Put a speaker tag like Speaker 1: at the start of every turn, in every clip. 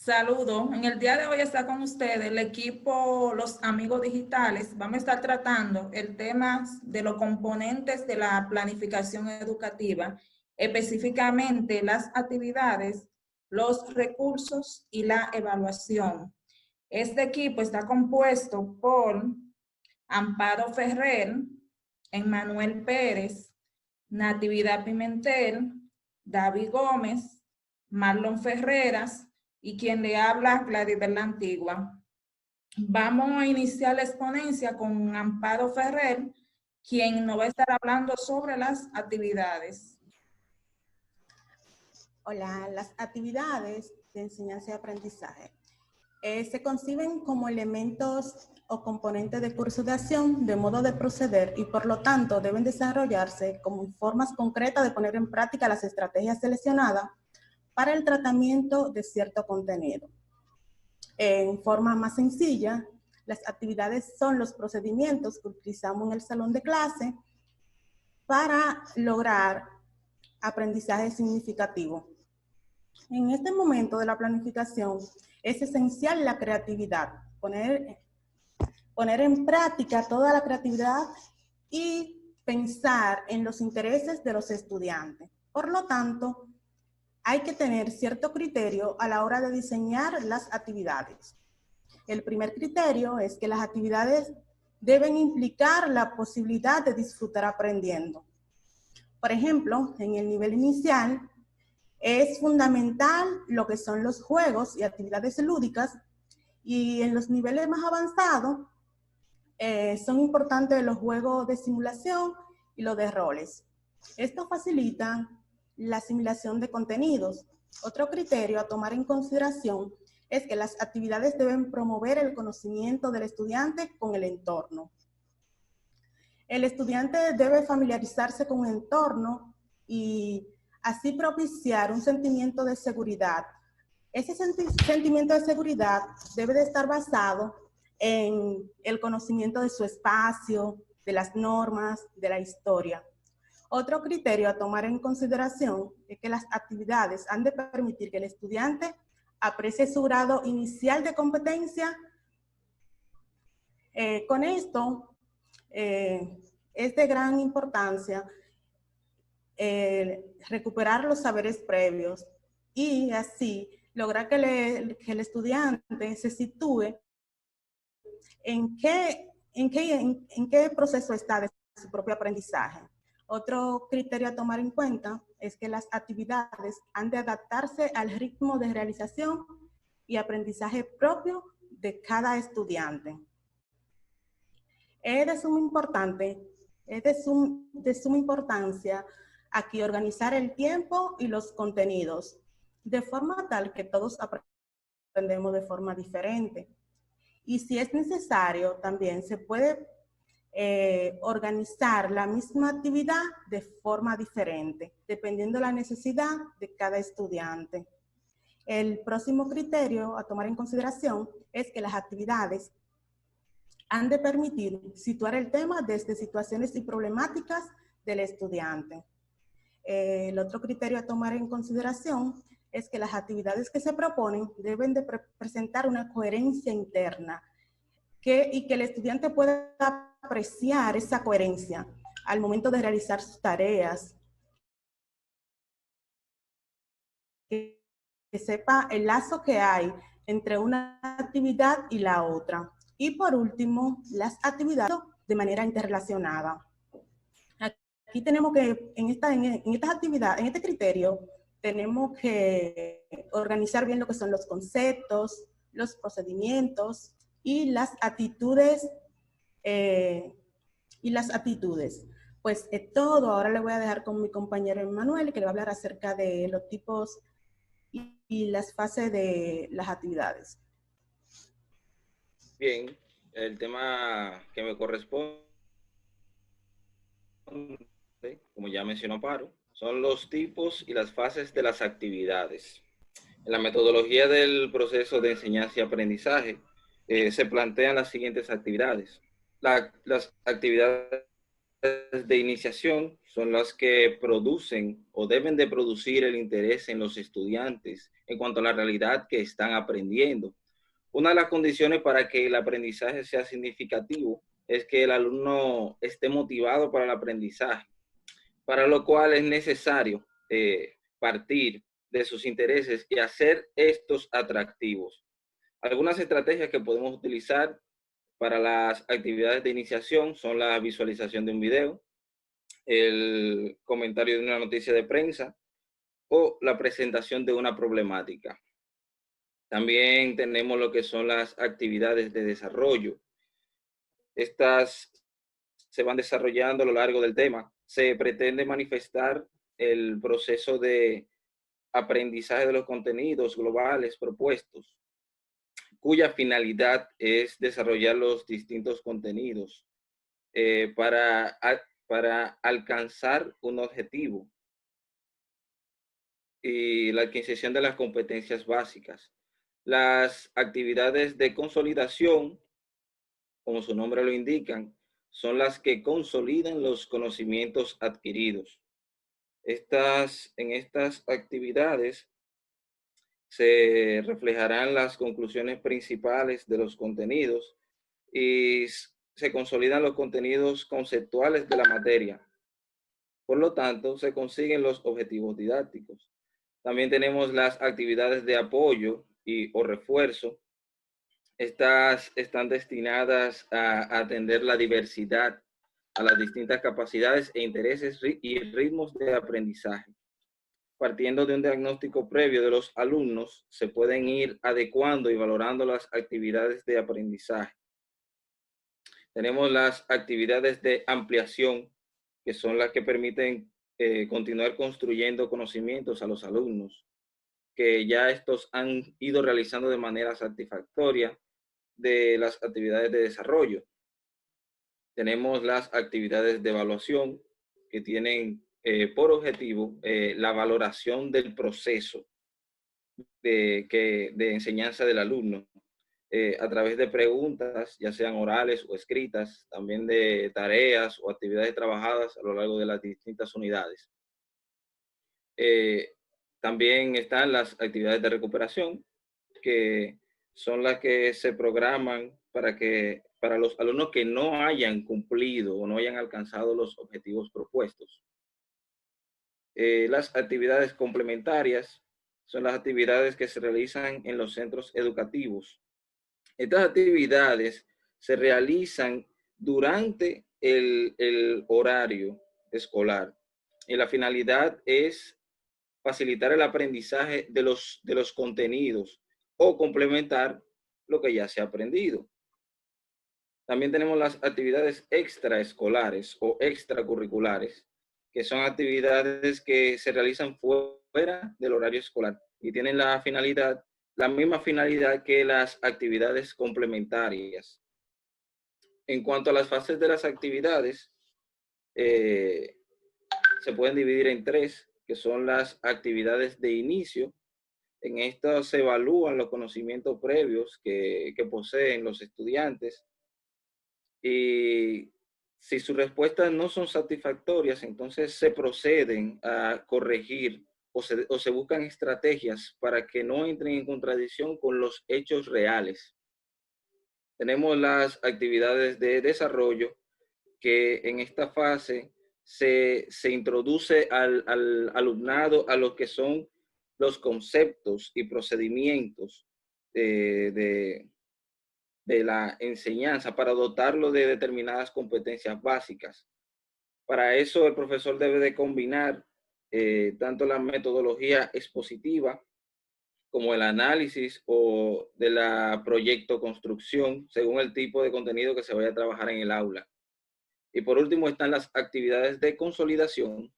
Speaker 1: Saludo. En el día de hoy está con ustedes el equipo Los Amigos Digitales. Vamos a estar tratando el tema de los componentes de la planificación educativa, específicamente las actividades, los recursos y la evaluación. Este equipo está compuesto por Amparo Ferrer, Emmanuel Pérez, Natividad Pimentel, David Gómez, Marlon Ferreras y quien le habla, Claribel la Antigua. Vamos a iniciar la exponencia con Amparo Ferrer, quien nos va a estar hablando sobre las actividades.
Speaker 2: Hola, las actividades de enseñanza y aprendizaje se conciben como elementos o componentes de curso de acción, de modo de proceder y por lo tanto deben desarrollarse como formas concretas de poner en práctica las estrategias seleccionadas para el tratamiento de cierto contenido. En forma más sencilla, las actividades son los procedimientos que utilizamos en el salón de clase para lograr aprendizaje significativo. En este momento de la planificación es esencial la creatividad, poner en práctica toda la creatividad y pensar en los intereses de los estudiantes. Por lo tanto, hay que tener cierto criterio a la hora de diseñar las actividades. El primer criterio es que las actividades deben implicar la posibilidad de disfrutar aprendiendo. Por ejemplo, en el nivel inicial, es fundamental lo que son los juegos y actividades lúdicas, y en los niveles más avanzados son importantes los juegos de simulación y los de roles. Esto facilita la asimilación de contenidos. Otro criterio a tomar en consideración es que las actividades deben promover el conocimiento del estudiante con el entorno. El estudiante debe familiarizarse con el entorno y así propiciar un sentimiento de seguridad. Ese sentimiento de seguridad debe de estar basado en el conocimiento de su espacio, de las normas, de la historia. Otro criterio a tomar en consideración es que las actividades han de permitir que el estudiante aprecie su grado inicial de competencia. Con esto es de gran importancia recuperar los saberes previos y así lograr que el estudiante se sitúe en qué proceso está de su propio aprendizaje. Otro criterio a tomar en cuenta es que las actividades han de adaptarse al ritmo de realización y aprendizaje propio de cada estudiante. Es de suma importancia aquí organizar el tiempo y los contenidos, de forma tal que todos aprendemos de forma diferente. Y si es necesario, también se puede organizar la misma actividad de forma diferente, dependiendo de la necesidad de cada estudiante. El próximo criterio a tomar en consideración es que las actividades han de permitir situar el tema desde situaciones y problemáticas del estudiante. El otro criterio a tomar en consideración es que las actividades que se proponen deben de presentar una coherencia interna y que el estudiante pueda apreciar esa coherencia al momento de realizar sus tareas, que sepa el lazo que hay entre una actividad y la otra. Y por último, las actividades de manera interrelacionada. Aquí tenemos que, en estas actividades, en este criterio, tenemos que organizar bien lo que son los conceptos, los procedimientos y las actitudes. Pues todo, ahora le voy a dejar con mi compañero Emmanuel, que le va a hablar acerca de los tipos y las fases de las actividades.
Speaker 3: Bien, el tema que me corresponde, como ya mencionó Paro, son los tipos y las fases de las actividades. En la metodología del proceso de enseñanza y aprendizaje se plantean las siguientes actividades. Las actividades de iniciación son las que producen o deben de producir el interés en los estudiantes en cuanto a la realidad que están aprendiendo. Una de las condiciones para que el aprendizaje sea significativo es que el alumno esté motivado para el aprendizaje, para lo cual es necesario partir de sus intereses y hacer estos atractivos. Algunas estrategias que podemos utilizar para las actividades de iniciación son la visualización de un video, el comentario de una noticia de prensa o la presentación de una problemática. También tenemos lo que son las actividades de desarrollo. Estas se van desarrollando a lo largo del tema. Se pretende manifestar el proceso de aprendizaje de los contenidos globales propuestos, cuya finalidad es desarrollar los distintos contenidos para alcanzar un objetivo y la adquisición de las competencias básicas. Las actividades de consolidación, como su nombre lo indican, son las que consolidan los conocimientos adquiridos. En estas actividades se reflejarán las conclusiones principales de los contenidos y se consolidan los contenidos conceptuales de la materia. Por lo tanto, se consiguen los objetivos didácticos. También tenemos las actividades de apoyo o refuerzo. Estas están destinadas a atender la diversidad, a las distintas capacidades e intereses y ritmos de aprendizaje. Partiendo de un diagnóstico previo de los alumnos, se pueden ir adecuando y valorando las actividades de aprendizaje. Tenemos las actividades de ampliación, que son las que permiten continuar construyendo conocimientos a los alumnos, que ya estos han ido realizando de manera satisfactoria de las actividades de desarrollo. Tenemos las actividades de evaluación, que tienen por objetivo la valoración del proceso de enseñanza del alumno a través de preguntas, ya sean orales o escritas, también de tareas o actividades trabajadas a lo largo de las distintas unidades. También están las actividades de recuperación, que son las que se programan para los alumnos que no hayan cumplido o no hayan alcanzado los objetivos propuestos. Las actividades complementarias son las actividades que se realizan en los centros educativos. Estas actividades se realizan durante el horario escolar y la finalidad es facilitar el aprendizaje de los contenidos o complementar lo que ya se ha aprendido. También tenemos las actividades extraescolares o extracurriculares, que son actividades que se realizan fuera del horario escolar y tienen la misma finalidad que las actividades complementarias. En cuanto a las fases de las actividades, se pueden dividir en tres, que son las actividades de inicio. En esto se evalúan los conocimientos previos que poseen los estudiantes y si sus respuestas no son satisfactorias, entonces se proceden a corregir o se buscan estrategias para que no entren en contradicción con los hechos reales. Tenemos las actividades de desarrollo, que en esta fase se introduce al alumnado a lo que son los conceptos y procedimientos de la enseñanza para dotarlo de determinadas competencias básicas. Para eso el profesor debe de combinar tanto la metodología expositiva como el análisis o de la proyecto construcción según el tipo de contenido que se vaya a trabajar en el aula. Y por último están las actividades de consolidación,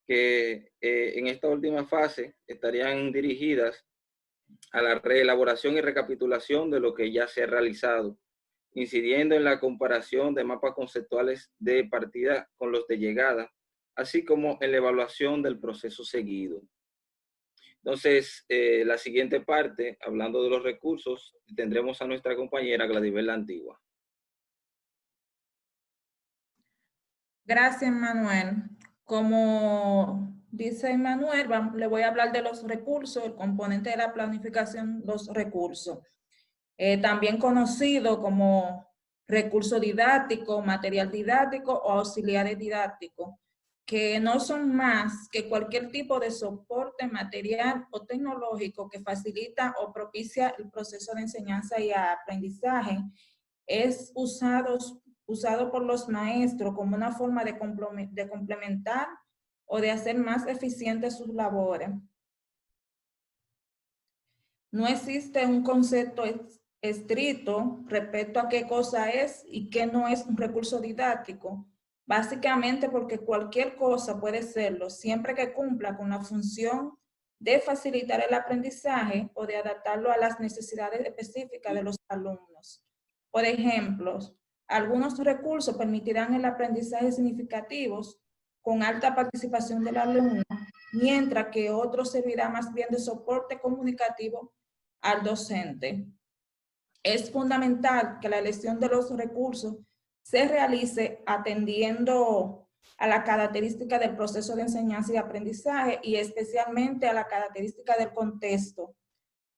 Speaker 3: que en esta última fase estarían dirigidas a la reelaboración y recapitulación de lo que ya se ha realizado, incidiendo en la comparación de mapas conceptuales de partida con los de llegada, así como en la evaluación del proceso seguido. Entonces, la siguiente parte, hablando de los recursos, tendremos a nuestra compañera Gladibel La Antigua.
Speaker 1: Gracias, Manuel. Como dice Manuel, le voy a hablar de los recursos, el componente de la planificación, los recursos. También conocido como recurso didáctico, material didáctico o auxiliares didácticos, que no son más que cualquier tipo de soporte material o tecnológico que facilita o propicia el proceso de enseñanza y aprendizaje. Es usado por los maestros como una forma de complementar o de hacer más eficientes sus labores. No existe un concepto estricto respecto a qué cosa es y qué no es un recurso didáctico, básicamente porque cualquier cosa puede serlo, siempre que cumpla con la función de facilitar el aprendizaje o de adaptarlo a las necesidades específicas de los alumnos. Por ejemplo, algunos recursos permitirán el aprendizaje significativos con alta participación del alumno, mientras que otros servirán más bien de soporte comunicativo al docente. Es fundamental que la elección de los recursos se realice atendiendo a la característica del proceso de enseñanza y aprendizaje y especialmente a la característica del contexto.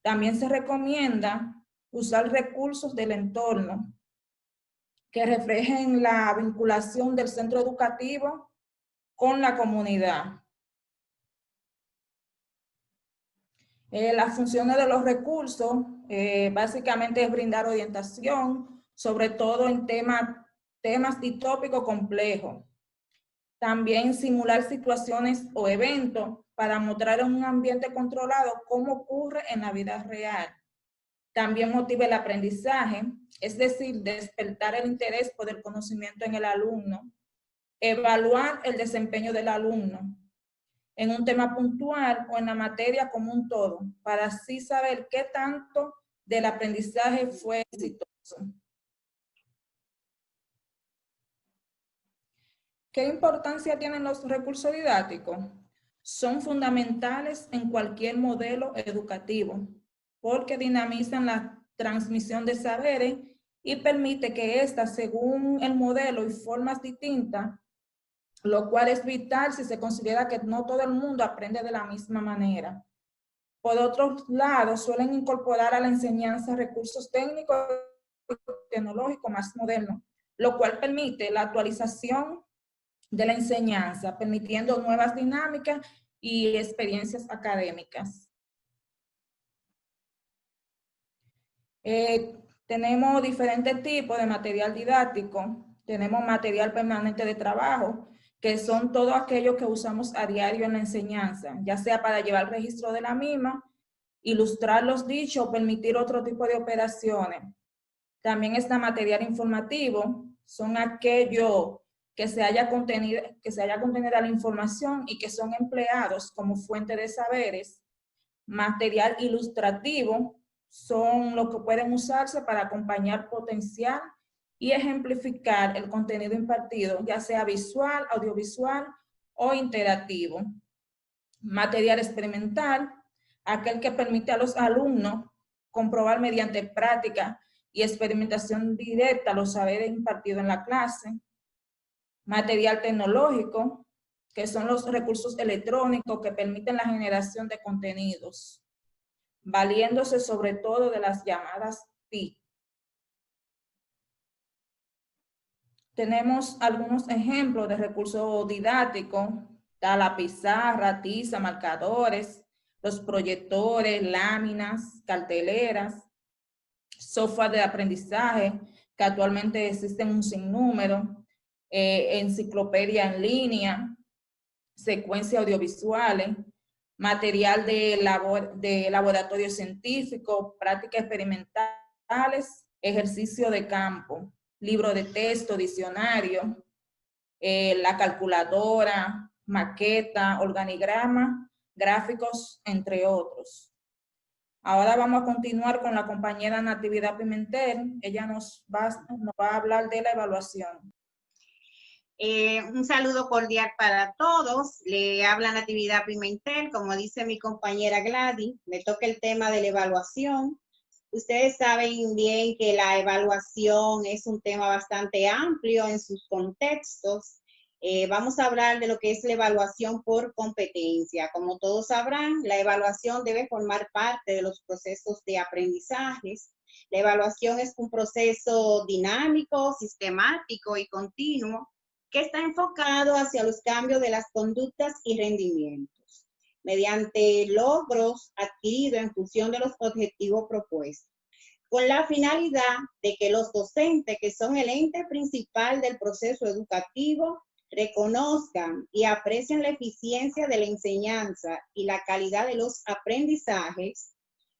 Speaker 1: También se recomienda usar recursos del entorno que reflejen la vinculación del centro educativo con la comunidad. Las funciones de los recursos básicamente es brindar orientación, sobre todo en temas y tópicos complejos. También simular situaciones o eventos para mostrar en un ambiente controlado cómo ocurre en la vida real. También motiva el aprendizaje, es decir, despertar el interés por el conocimiento en el alumno. Evaluar el desempeño del alumno en un tema puntual o en la materia como un todo, para así saber qué tanto del aprendizaje fue exitoso. ¿Qué importancia tienen los recursos didácticos? Son fundamentales en cualquier modelo educativo, porque dinamizan la transmisión de saberes y permite que ésta, según el modelo y formas distintas, lo cual es vital si se considera que no todo el mundo aprende de la misma manera. Por otro lado, suelen incorporar a la enseñanza recursos técnicos y tecnológicos más modernos, lo cual permite la actualización de la enseñanza, permitiendo nuevas dinámicas y experiencias académicas. Tenemos diferentes tipos de material didáctico. Tenemos material permanente de trabajo, que son todos aquellos que usamos a diario en la enseñanza, ya sea para llevar registro de la misma, ilustrar los dichos o permitir otro tipo de operaciones. También está material informativo, son aquellos que se haya contenido la información y que son empleados como fuente de saberes. Material ilustrativo son los que pueden usarse para acompañar, potenciar y ejemplificar el contenido impartido, ya sea visual, audiovisual o interactivo. Material experimental, aquel que permite a los alumnos comprobar mediante práctica y experimentación directa los saberes impartidos en la clase. Material tecnológico, que son los recursos electrónicos que permiten la generación de contenidos, valiéndose sobre todo de las llamadas TIC. Tenemos algunos ejemplos de recursos didácticos, está la pizarra, tiza, marcadores, los proyectores, láminas, carteleras, software de aprendizaje, que actualmente existen un sinnúmero, enciclopedia en línea, secuencias audiovisuales, material de laboratorio científico, prácticas experimentales, ejercicio de campo, libro de texto, diccionario, la calculadora, maqueta, organigrama, gráficos, entre otros. Ahora vamos a continuar con la compañera Natividad Pimentel. Ella nos va a hablar de la evaluación.
Speaker 4: Un saludo cordial para todos. Le habla Natividad Pimentel. Como dice mi compañera Gladys, me toca el tema de la evaluación. Ustedes saben bien que la evaluación es un tema bastante amplio en sus contextos. Vamos a hablar de lo que es la evaluación por competencia. Como todos sabrán, la evaluación debe formar parte de los procesos de aprendizajes. La evaluación es un proceso dinámico, sistemático y continuo que está enfocado hacia los cambios de las conductas y rendimientos, mediante logros adquiridos en función de los objetivos propuestos, con la finalidad de que los docentes, que son el ente principal del proceso educativo, reconozcan y aprecien la eficiencia de la enseñanza y la calidad de los aprendizajes.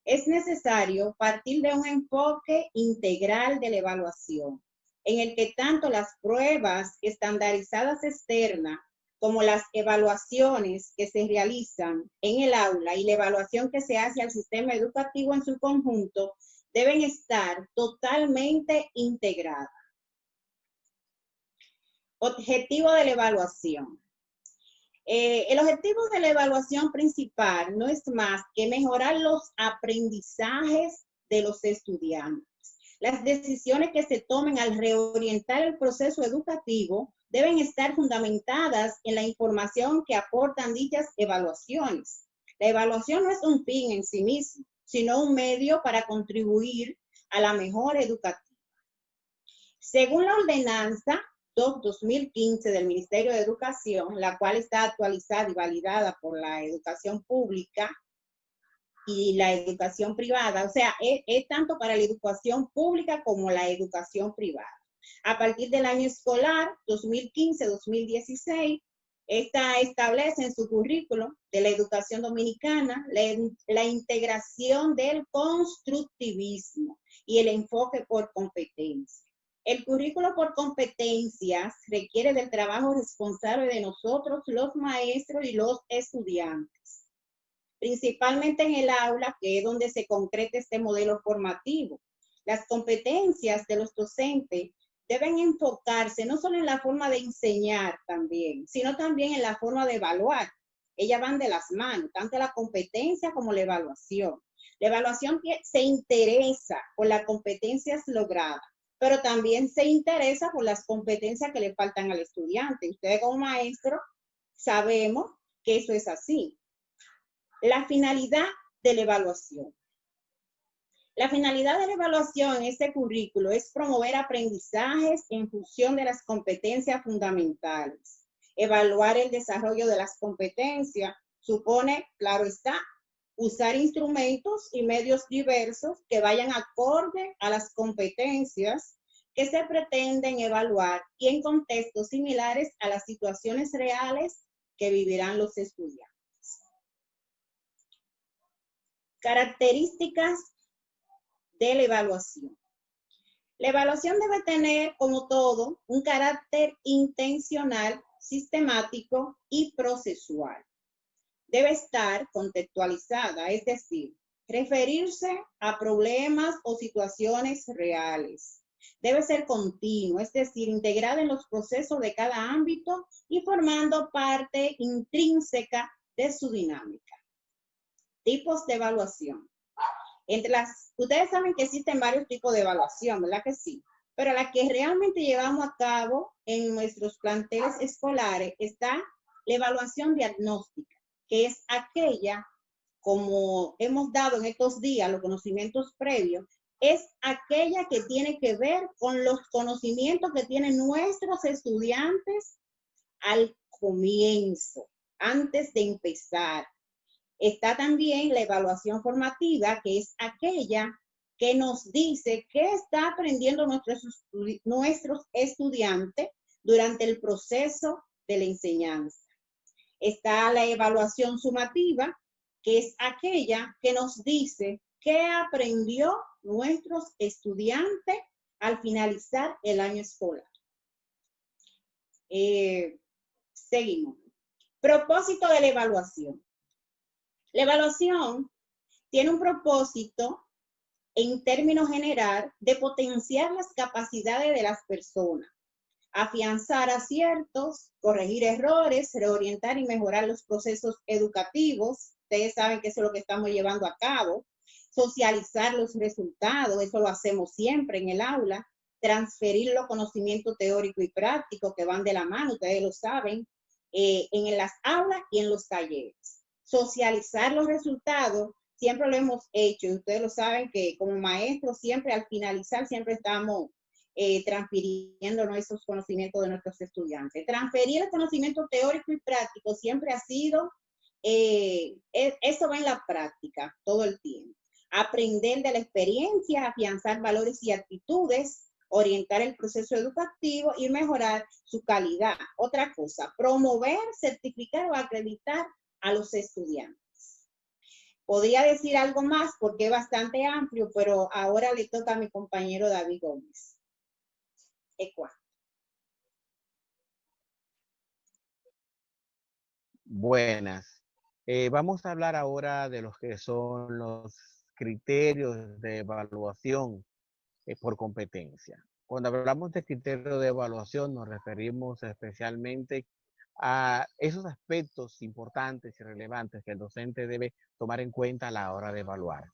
Speaker 4: Es necesario partir de un enfoque integral de la evaluación, en el que tanto las pruebas estandarizadas externas como las evaluaciones que se realizan en el aula y la evaluación que se hace al sistema educativo en su conjunto deben estar totalmente integradas. Objetivo de la evaluación. El objetivo de la evaluación principal no es más que mejorar los aprendizajes de los estudiantes. Las decisiones que se tomen al reorientar el proceso educativo deben estar fundamentadas en la información que aportan dichas evaluaciones. La evaluación no es un fin en sí mismo, sino un medio para contribuir a la mejora educativa. Según la ordenanza 2015 del Ministerio de Educación, la cual está actualizada y validada por la educación pública y la educación privada, o sea, es tanto para la educación pública como la educación privada. A partir del año escolar 2015-2016, esta establece en su currículo de la educación dominicana la integración del constructivismo y el enfoque por competencia. El currículo por competencias requiere del trabajo responsable de nosotros, los maestros y los estudiantes, principalmente en el aula, que es donde se concreta este modelo formativo. Las competencias de los docentes deben enfocarse no solo en la forma de enseñar también, sino también en la forma de evaluar. Ellas van de las manos, tanto la competencia como la evaluación. La evaluación se interesa por las competencias logradas, pero también se interesa por las competencias que le faltan al estudiante. Ustedes como maestros sabemos que eso es así. La finalidad de la evaluación. La finalidad de la evaluación en este currículo es promover aprendizajes en función de las competencias fundamentales. Evaluar el desarrollo de las competencias supone, claro está, usar instrumentos y medios diversos que vayan acorde a las competencias que se pretenden evaluar y en contextos similares a las situaciones reales que vivirán los estudiantes. Características de la evaluación. La evaluación debe tener, como todo, un carácter intencional, sistemático y procesual. Debe estar contextualizada, es decir, referirse a problemas o situaciones reales. Debe ser continua, es decir, integrada en los procesos de cada ámbito y formando parte intrínseca de su dinámica. Tipos de evaluación. Ustedes saben que existen varios tipos de evaluación, ¿verdad que sí? Pero la que realmente llevamos a cabo en nuestros planteles escolares está la evaluación diagnóstica, que es aquella, como hemos dado en estos días los conocimientos previos, es aquella que tiene que ver con los conocimientos que tienen nuestros estudiantes al comienzo, antes de empezar. Está también la evaluación formativa, que es aquella que nos dice qué está aprendiendo nuestros estudiantes durante el proceso de la enseñanza. Está la evaluación sumativa, que es aquella que nos dice qué aprendió nuestros estudiantes al finalizar el año escolar. Seguimos. Propósito de la evaluación. La evaluación tiene un propósito, en términos general, de potenciar las capacidades de las personas, afianzar aciertos, corregir errores, reorientar y mejorar los procesos educativos. Ustedes saben que eso es lo que estamos llevando a cabo. Socializar los resultados, eso lo hacemos siempre en el aula. transferir los conocimientos teóricos y prácticos que van de la mano, ustedes lo saben, en las aulas y en los talleres. Socializar los resultados, siempre lo hemos hecho, y ustedes lo saben que como maestros siempre al finalizar siempre estamos transfiriendo esos conocimientos de nuestros estudiantes. Transferir el conocimiento teórico y práctico siempre ha sido, eso va en la práctica todo el tiempo. Aprender de la experiencia, afianzar valores y actitudes, orientar el proceso educativo y mejorar su calidad. Otra cosa, promover, certificar o acreditar a los estudiantes. Podría decir algo más porque es bastante amplio, pero ahora le toca a mi compañero David Gómez. Ecua.
Speaker 5: Buenas. Vamos a hablar ahora de los que son los criterios de evaluación por competencia. Cuando hablamos de criterios de evaluación nos referimos especialmente a esos aspectos importantes y relevantes que el docente debe tomar en cuenta a la hora de evaluar.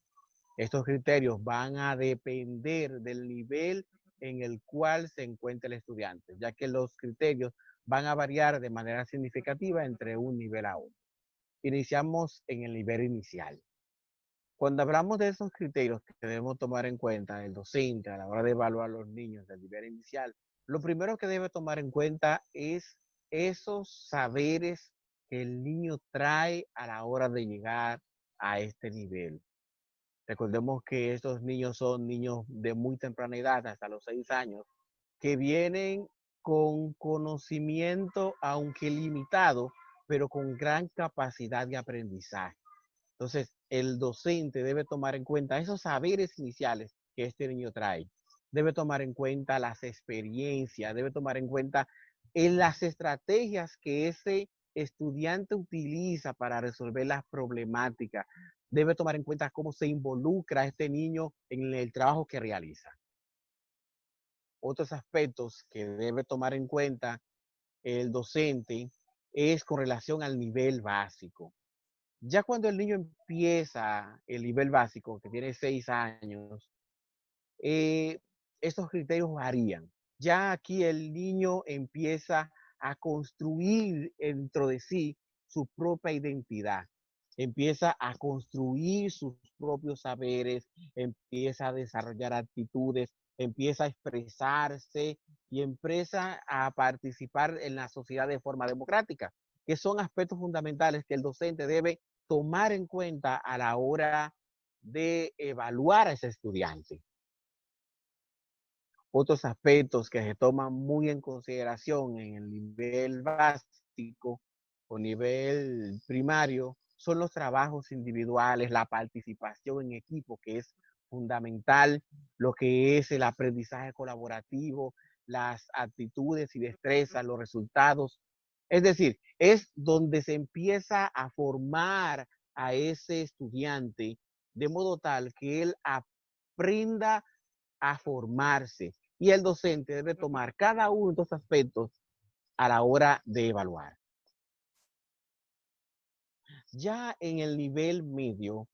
Speaker 5: Estos criterios van a depender del nivel en el cual se encuentra el estudiante, ya que los criterios van a variar de manera significativa entre un nivel a otro. Iniciamos en el nivel inicial. Cuando hablamos de esos criterios que debemos tomar en cuenta el docente a la hora de evaluar a los niños del nivel inicial, lo primero que debe tomar en cuenta es esos saberes que el niño trae a la hora de llegar a este nivel. Recordemos que estos niños son niños de muy temprana edad, hasta los 6 años, que vienen con conocimiento, aunque limitado, pero con gran capacidad de aprendizaje. Entonces, el docente debe tomar en cuenta esos saberes iniciales que este niño trae. Debe tomar en cuenta las experiencias, debe tomar en cuenta las estrategias que ese estudiante utiliza para resolver las problemáticas. Debe tomar en cuenta cómo se involucra este niño en el trabajo que realiza. Otros aspectos que debe tomar en cuenta el docente es con relación al nivel básico. Ya cuando el niño empieza el nivel básico, que tiene 6 años, estos criterios varían. Ya aquí el niño empieza a construir dentro de sí su propia identidad. Empieza a construir sus propios saberes, empieza a desarrollar actitudes, empieza a expresarse y empieza a participar en la sociedad de forma democrática, que son aspectos fundamentales que el docente debe tomar en cuenta a la hora de evaluar a ese estudiante. Otros aspectos que se toman muy en consideración en el nivel básico o nivel primario son los trabajos individuales, la participación en equipo, que es fundamental, lo que es el aprendizaje colaborativo, las actitudes y destrezas, los resultados. Es decir, es donde se empieza a formar a ese estudiante de modo tal que él aprenda a formarse. Y el docente debe tomar cada uno de estos aspectos a la hora de evaluar. Ya en el nivel medio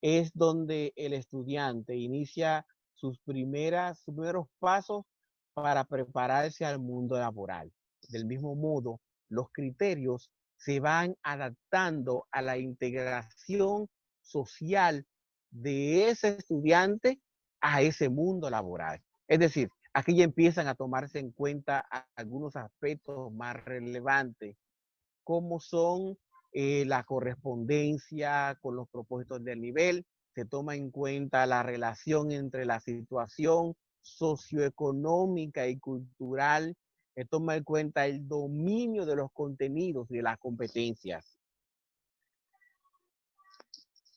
Speaker 5: es donde el estudiante inicia sus primeros pasos para prepararse al mundo laboral. Del mismo modo, los criterios se van adaptando a la integración social de ese estudiante a ese mundo laboral. Es decir, aquí ya empiezan a tomarse en cuenta algunos aspectos más relevantes, como son la correspondencia con los propósitos del nivel, se toma en cuenta la relación entre la situación socioeconómica y cultural, se toma en cuenta el dominio de los contenidos y de las competencias.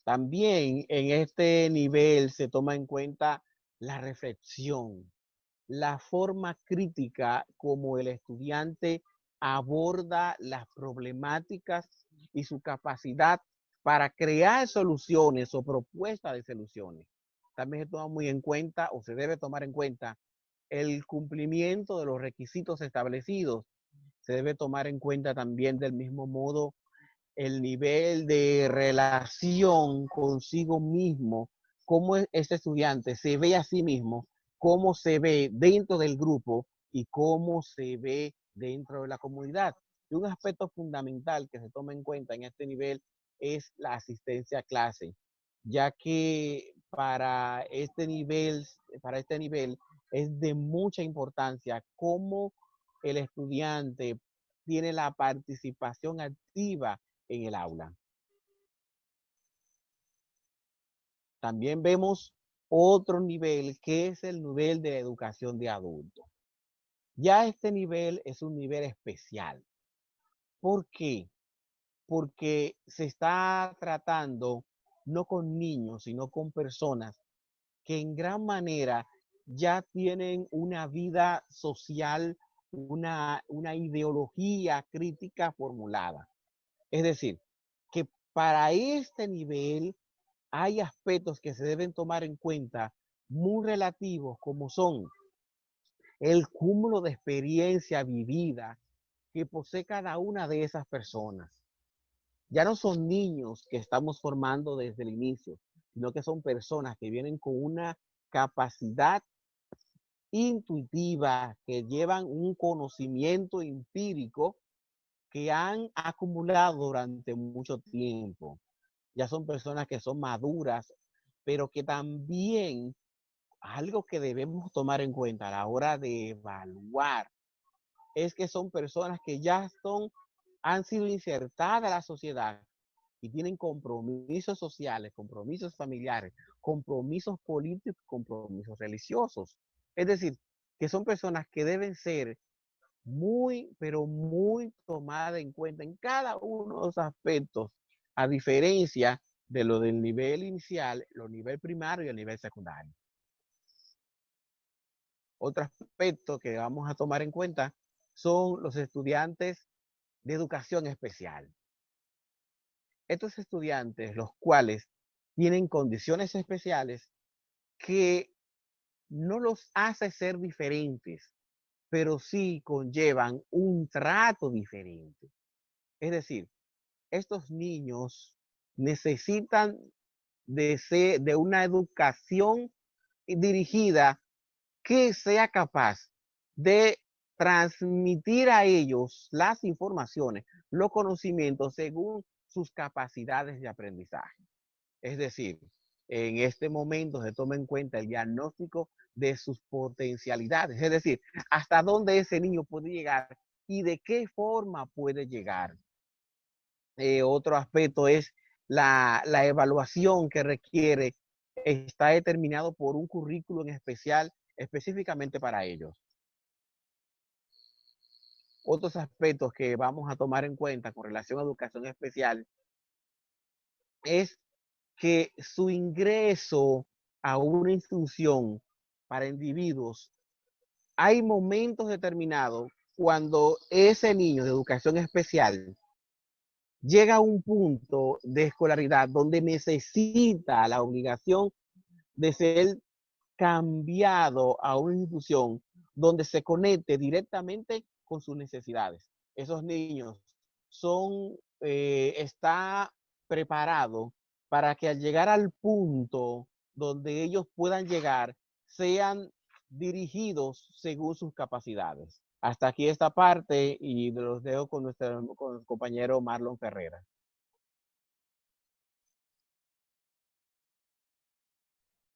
Speaker 5: También en este nivel se toma en cuenta la reflexión, la forma crítica como el estudiante aborda las problemáticas y su capacidad para crear soluciones o propuestas de soluciones. También se toma muy en cuenta o se debe tomar en cuenta el cumplimiento de los requisitos establecidos. Se debe tomar en cuenta también del mismo modo el nivel de relación consigo mismo, cómo este estudiante se ve a sí mismo cómo se ve dentro del grupo y cómo se ve dentro de la comunidad. Y un aspecto fundamental que se toma en cuenta en este nivel es la asistencia a clase, ya que para este nivel es de mucha importancia cómo el estudiante tiene la participación activa en el aula. También vemos otro nivel que es el nivel de educación de adultos. Ya este nivel es un nivel especial. ¿Por qué? Porque se está tratando no con niños, sino con personas que en gran manera ya tienen una vida social, una ideología crítica formulada. Es decir, que para este nivel hay aspectos que se deben tomar en cuenta muy relativos, como son el cúmulo de experiencia vivida que posee cada una de esas personas. Ya no son niños que estamos formando desde el inicio, sino que son personas que vienen con una capacidad intuitiva, que llevan un conocimiento empírico que han acumulado durante mucho tiempo. Ya son personas que son maduras, pero que también algo que debemos tomar en cuenta a la hora de evaluar es que son personas que ya han sido insertadas a la sociedad y tienen compromisos sociales, compromisos familiares, compromisos políticos, compromisos religiosos. Es decir, que son personas que deben ser muy, pero muy tomadas en cuenta en cada uno de los aspectos, a diferencia de lo del nivel inicial, lo nivel primario y el nivel secundario. Otro aspecto que vamos a tomar en cuenta son los estudiantes de educación especial. Estos estudiantes, los cuales tienen condiciones especiales que no los hace ser diferentes, pero sí conllevan un trato diferente. Es decir, estos niños necesitan de una educación dirigida que sea capaz de transmitir a ellos las informaciones, los conocimientos según sus capacidades de aprendizaje. Es decir, en este momento se toma en cuenta el diagnóstico de sus potencialidades, es decir, hasta dónde ese niño puede llegar y de qué forma puede llegar. Otro aspecto es la evaluación que requiere, está determinado por un currículo en especial, específicamente para ellos. Otros aspectos que vamos a tomar en cuenta con relación a educación especial es que su ingreso a una institución para individuos, hay momentos determinados cuando ese niño de educación especial llega a un punto de escolaridad donde necesita la obligación de ser cambiado a una institución donde se conecte directamente con sus necesidades. Esos niños está preparado para que al llegar al punto donde ellos puedan llegar, sean dirigidos según sus capacidades. Hasta aquí esta parte y los dejo con el compañero Marlon Ferreira.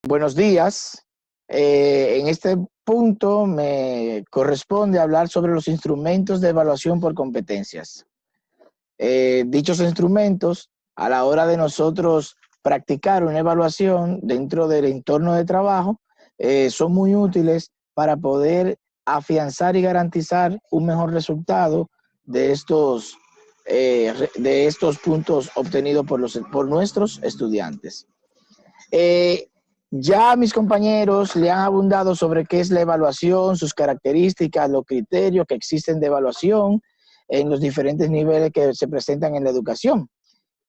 Speaker 6: Buenos días. En este punto me corresponde hablar sobre los instrumentos de evaluación por competencias. Dichos instrumentos, a la hora de nosotros practicar una evaluación dentro del entorno de trabajo, son muy útiles para poder afianzar y garantizar un mejor resultado de estos puntos obtenidos por nuestros estudiantes. Ya mis compañeros le han abundado sobre qué es la evaluación, sus características, los criterios que existen de evaluación en los diferentes niveles que se presentan en la educación.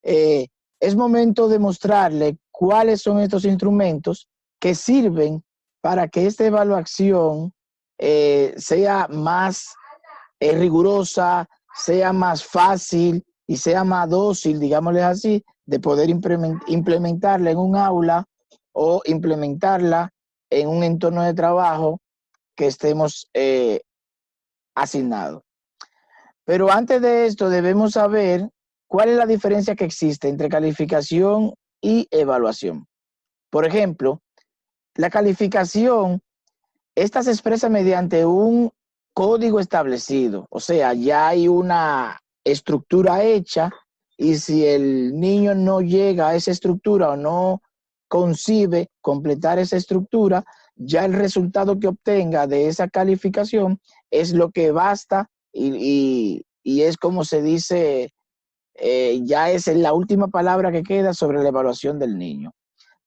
Speaker 6: Es momento de mostrarle cuáles son estos instrumentos que sirven para que esta evaluación sea más rigurosa, sea más fácil y sea más dócil, digámosle así, de poder implementarla en un aula o implementarla en un entorno de trabajo que estemos asignados. Pero antes de esto debemos saber cuál es la diferencia que existe entre calificación y evaluación. Por ejemplo, la calificación, esta se expresa mediante un código establecido, o sea, ya hay una estructura hecha y si el niño no llega a esa estructura o no concibe completar esa estructura, ya el resultado que obtenga de esa calificación es lo que basta y es como se dice, ya es la última palabra que queda sobre la evaluación del niño.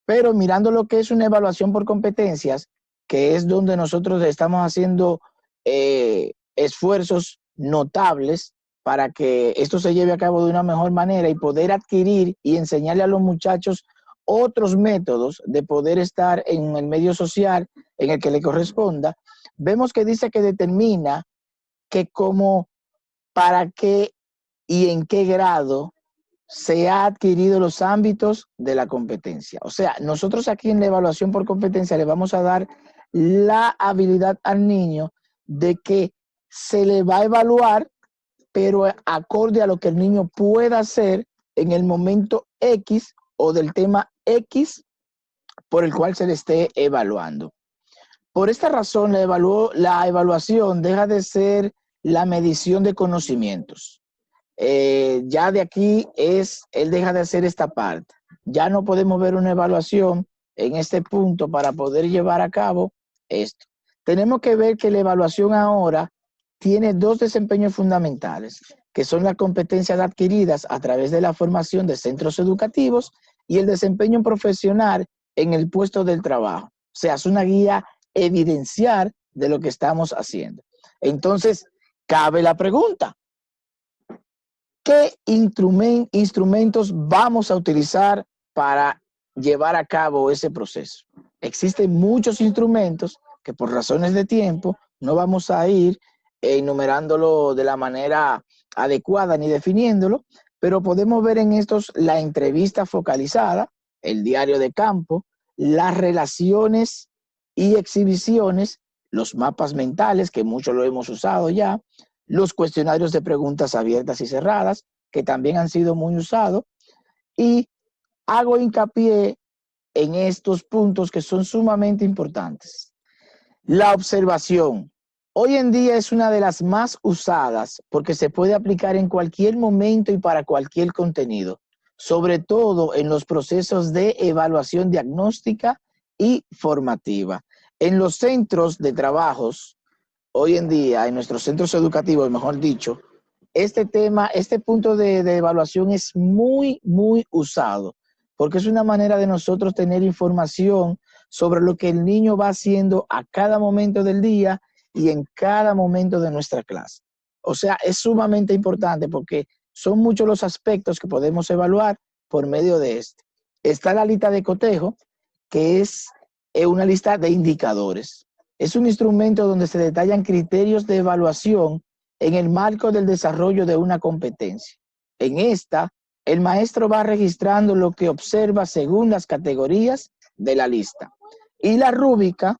Speaker 6: Pero mirando lo que es una evaluación por competencias, que es donde nosotros estamos haciendo esfuerzos notables para que esto se lleve a cabo de una mejor manera y poder adquirir y enseñarle a los muchachos otros métodos de poder estar en el medio social en el que le corresponda, vemos que dice que determina que como, para qué y en qué grado se ha adquirido los ámbitos de la competencia. O sea, nosotros aquí en la evaluación por competencia le vamos a dar la habilidad al niño de que se le va a evaluar, pero acorde a lo que el niño pueda hacer en el momento X o del tema X por el cual se le esté evaluando. Por esta razón, la evaluación deja de ser la medición de conocimientos. Ya de aquí él deja de hacer esta parte. Ya no podemos ver una evaluación en este punto para poder llevar a cabo esto. Tenemos que ver que la evaluación ahora tiene dos desempeños fundamentales, que son las competencias adquiridas a través de la formación de centros educativos y el desempeño profesional en el puesto del trabajo. O sea, es una guía evidenciar de lo que estamos haciendo. Entonces, cabe la pregunta: ¿qué instrumentos vamos a utilizar para llevar a cabo ese proceso? Existen muchos instrumentos que por razones de tiempo no vamos a ir enumerándolo de la manera adecuada ni definiéndolo, pero podemos ver en estos la entrevista focalizada, el diario de campo, las relaciones y exhibiciones, los mapas mentales, que muchos lo hemos usado ya, los cuestionarios de preguntas abiertas y cerradas, que también han sido muy usados, y hago hincapié en estos puntos que son sumamente importantes. La observación. Hoy en día es una de las más usadas porque se puede aplicar en cualquier momento y para cualquier contenido, sobre todo en los procesos de evaluación diagnóstica y formativa. En los centros de trabajos, hoy en día, en nuestros centros educativos, mejor dicho, este punto de evaluación es muy, muy usado, porque es una manera de nosotros tener información sobre lo que el niño va haciendo a cada momento del día y en cada momento de nuestra clase. O sea, es sumamente importante porque son muchos los aspectos que podemos evaluar por medio de este. Está la lista de cotejo, que es una lista de indicadores. Es un instrumento donde se detallan criterios de evaluación en el marco del desarrollo de una competencia. En esta, el maestro va registrando lo que observa según las categorías de la lista. Y la rúbrica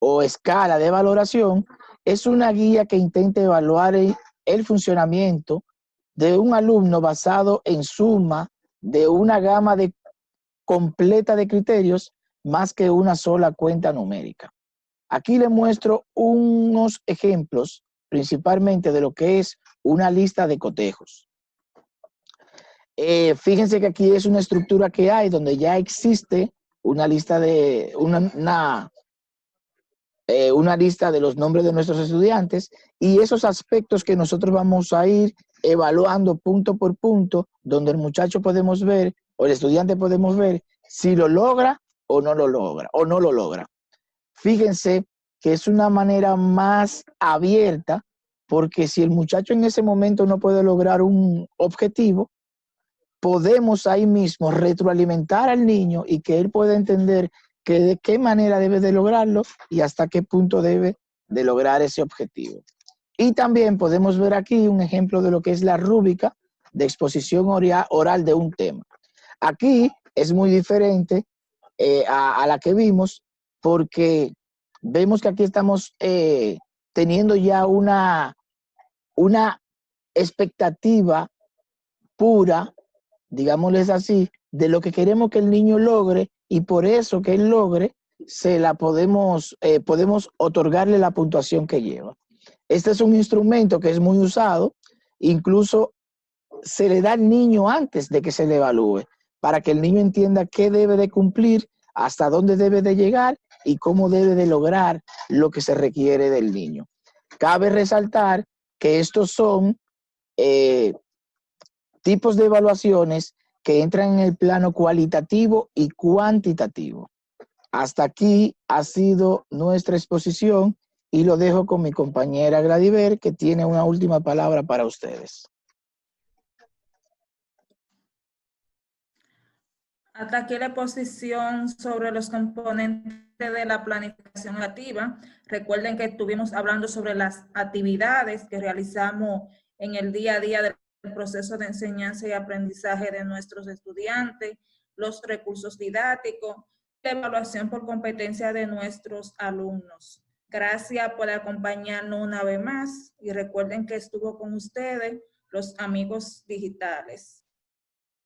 Speaker 6: o escala de valoración es una guía que intenta evaluar el funcionamiento de un alumno basado en suma de una gama completa de criterios más que una sola cuenta numérica. Aquí le muestro unos ejemplos principalmente de lo que es una lista de cotejos. Fíjense que aquí es una estructura que hay donde ya existe una lista de una lista de los nombres de nuestros estudiantes y esos aspectos que nosotros vamos a ir evaluando punto por punto, donde el muchacho podemos ver o el estudiante podemos ver si lo logra o no lo logra. Fíjense que es una manera más abierta, porque si el muchacho en ese momento no puede lograr un objetivo, podemos ahí mismo retroalimentar al niño y que él pueda entender que de qué manera debe de lograrlo y hasta qué punto debe de lograr ese objetivo. Y también podemos ver aquí un ejemplo de lo que es la rúbrica de exposición oral de un tema. Aquí es muy diferente a la que vimos, porque vemos que aquí estamos teniendo ya una expectativa pura, digámosles así, de lo que queremos que el niño logre, y por eso que él logre, podemos otorgarle la puntuación que lleva. Este es un instrumento que es muy usado, incluso se le da al niño antes de que se le evalúe, para que el niño entienda qué debe de cumplir, hasta dónde debe de llegar y cómo debe de lograr lo que se requiere del niño. Cabe resaltar que estos son tipos de evaluaciones que entran en el plano cualitativo y cuantitativo. Hasta aquí ha sido nuestra exposición y lo dejo con mi compañera Gladiver, que tiene una última palabra para ustedes.
Speaker 1: Hasta aquí la exposición sobre los componentes de la planificación educativa. Recuerden que estuvimos hablando sobre las actividades que realizamos en el día a día del proceso de enseñanza y aprendizaje de nuestros estudiantes, los recursos didácticos, la evaluación por competencia de nuestros alumnos. Gracias por acompañarnos una vez más y recuerden que estuvo con ustedes los amigos digitales.